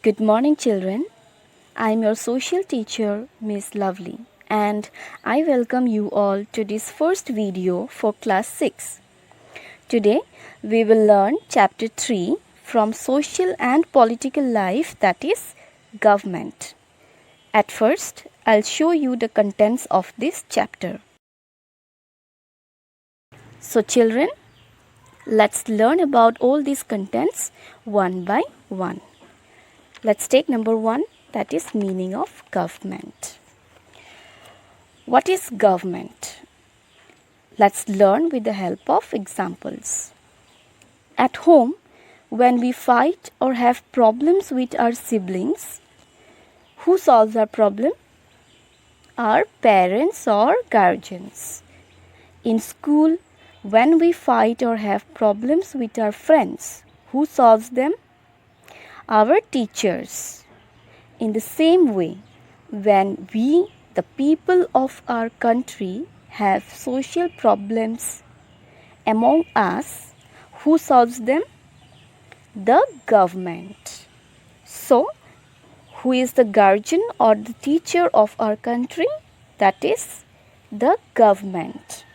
Good morning, children. I am your social teacher, Miss Lovely, and I welcome you all to this first video for class 6. Today, we will learn chapter 3 from social and political life, that is, government. At first, I'll show you the contents of this chapter. So, children, let's learn about all these contents one by one. Let's take number 1, that is meaning of government. What is government? Let's learn with the help of examples. At home, when we fight or have problems with our siblings, who solves our problem? Our parents or guardians. In school, when we fight or have problems with our friends, who solves them? Our teachers. In the same way, when we, the people of our country, have social problems among us, who solves them? The government. So, who is the guardian or the teacher of our country? That is the government.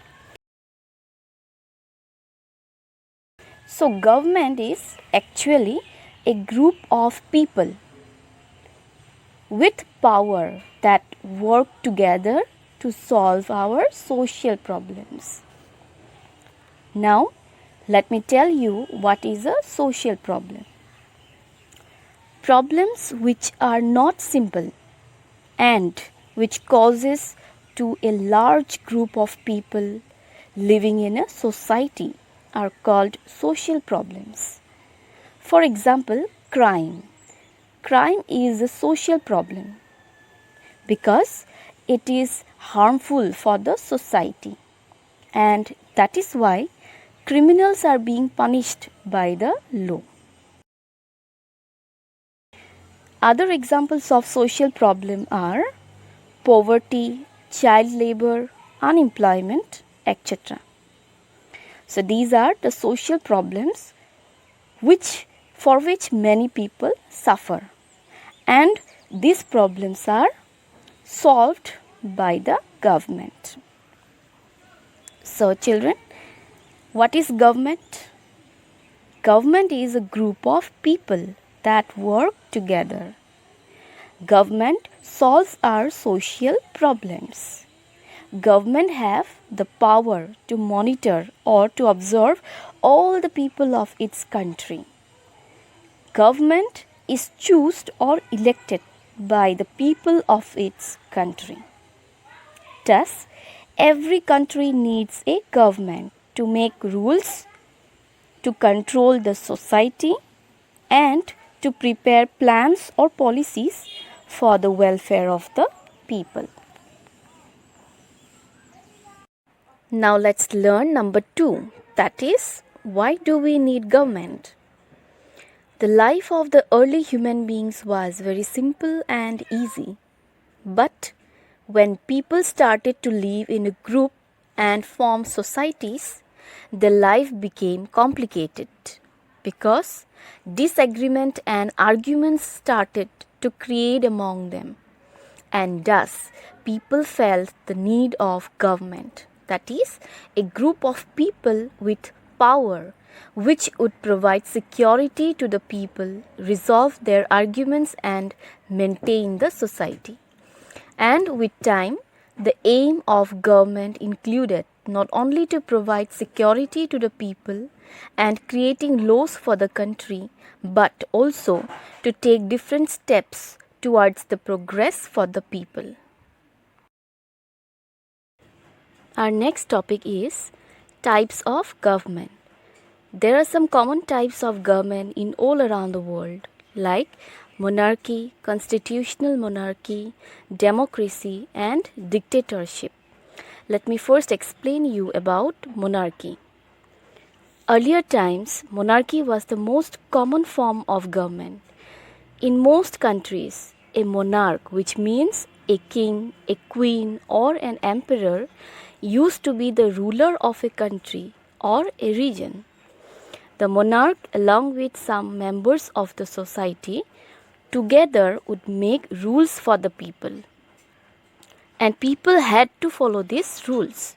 So, government is actually a group of people with power that work together to solve our social problems. Now, let me tell you what is a social problem. Problems which are not simple and which causes to a large group of people living in a society are called social problems. For example, crime. Crime is a social problem because it is harmful for the society, and that is why criminals are being punished by the law. Other examples of social problem are poverty, child labor, unemployment, etc. So these are the social problems for which many people suffer, and these problems are solved by the government. So children, what is government? Government is a group of people that work together. Government solves our social problems. Government have the power to monitor or to observe all the people of its country. Government is chosen or elected by the people of its country. Thus, every country needs a government to make rules, to control the society, and to prepare plans or policies for the welfare of the people. Now let's learn number 2, that is, why do we need government? The life of the early human beings was very simple and easy. But when people started to live in a group and form societies, their life became complicated because disagreement and arguments started to create among them. And thus, people felt the need of government, that is, a group of people with power which would provide security to the people, resolve their arguments, and maintain the society. And with time, the aim of government included not only to provide security to the people and creating laws for the country, but also to take different steps towards the progress for the people. Our next topic is types of government. There are some common types of government in all around the world, like monarchy, constitutional monarchy, democracy, and dictatorship. Let me first explain you about monarchy. Earlier times, monarchy was the most common form of government. In most countries, a monarch, which means a king, a queen, or an emperor, used to be the ruler of a country or a region. The monarch, along with some members of the society, together would make rules for the people. And people had to follow these rules.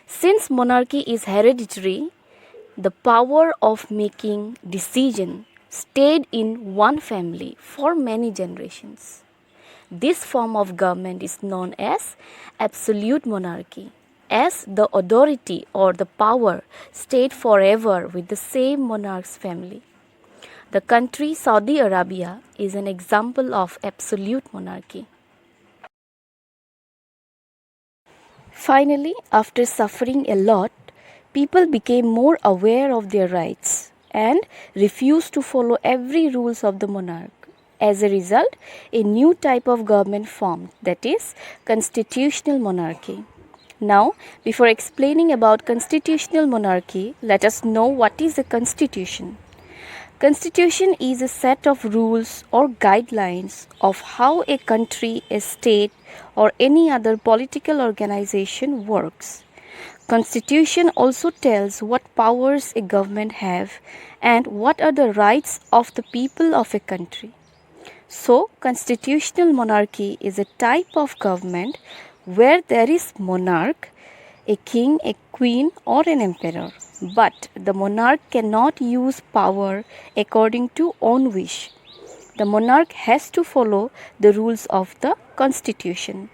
Since monarchy is hereditary, the power of making decision stayed in one family for many generations. This form of government is known as absolute monarchy, as the authority or the power stayed forever with the same monarch's family. The country Saudi Arabia is an example of absolute monarchy. Finally, after suffering a lot, people became more aware of their rights and refused to follow every rules of the monarch. As a result, a new type of government formed, that is, constitutional monarchy. Now, before explaining about constitutional monarchy, let us know what is a constitution. Constitution is a set of rules or guidelines of how a country, a state, or any other political organization works. Constitution also tells what powers a government have and what are the rights of the people of a country. So, constitutional monarchy is a type of government where there is monarch, a king, a queen, or an emperor. But the monarch cannot use power according to own wish. The monarch has to follow the rules of the constitution.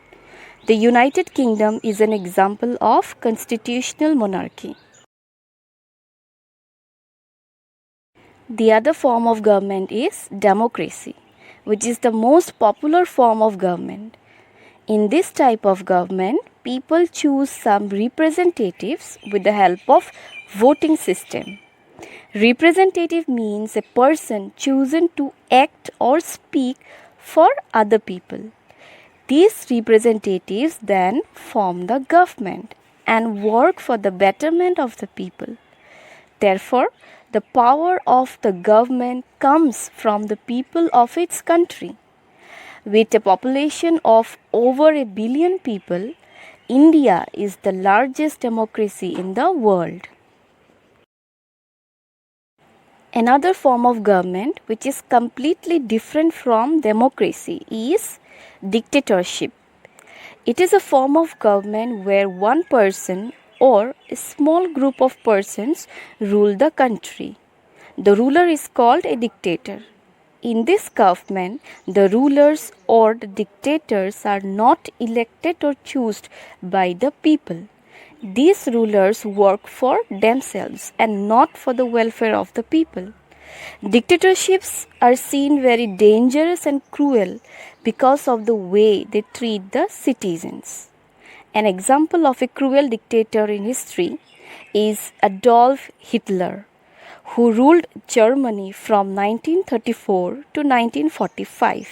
The United Kingdom is an example of constitutional monarchy. The other form of government is democracy, which is the most popular form of government. In this type of government, people choose some representatives with the help of voting system. Representative means a person chosen to act or speak for other people. These representatives then form the government and work for the betterment of the people. Therefore, the power of the government comes from the people of its country. With a population of over 1 billion people, India is the largest democracy in the world. Another form of government which is completely different from democracy is dictatorship. It is a form of government where one person or a small group of persons rule the country. The ruler is called a dictator. In this government, the rulers or the dictators are not elected or chosen by the people. These rulers work for themselves and not for the welfare of the people. Dictatorships are seen very dangerous and cruel because of the way they treat the citizens. An example of a cruel dictator in history is Adolf Hitler, who ruled Germany from 1934 to 1945.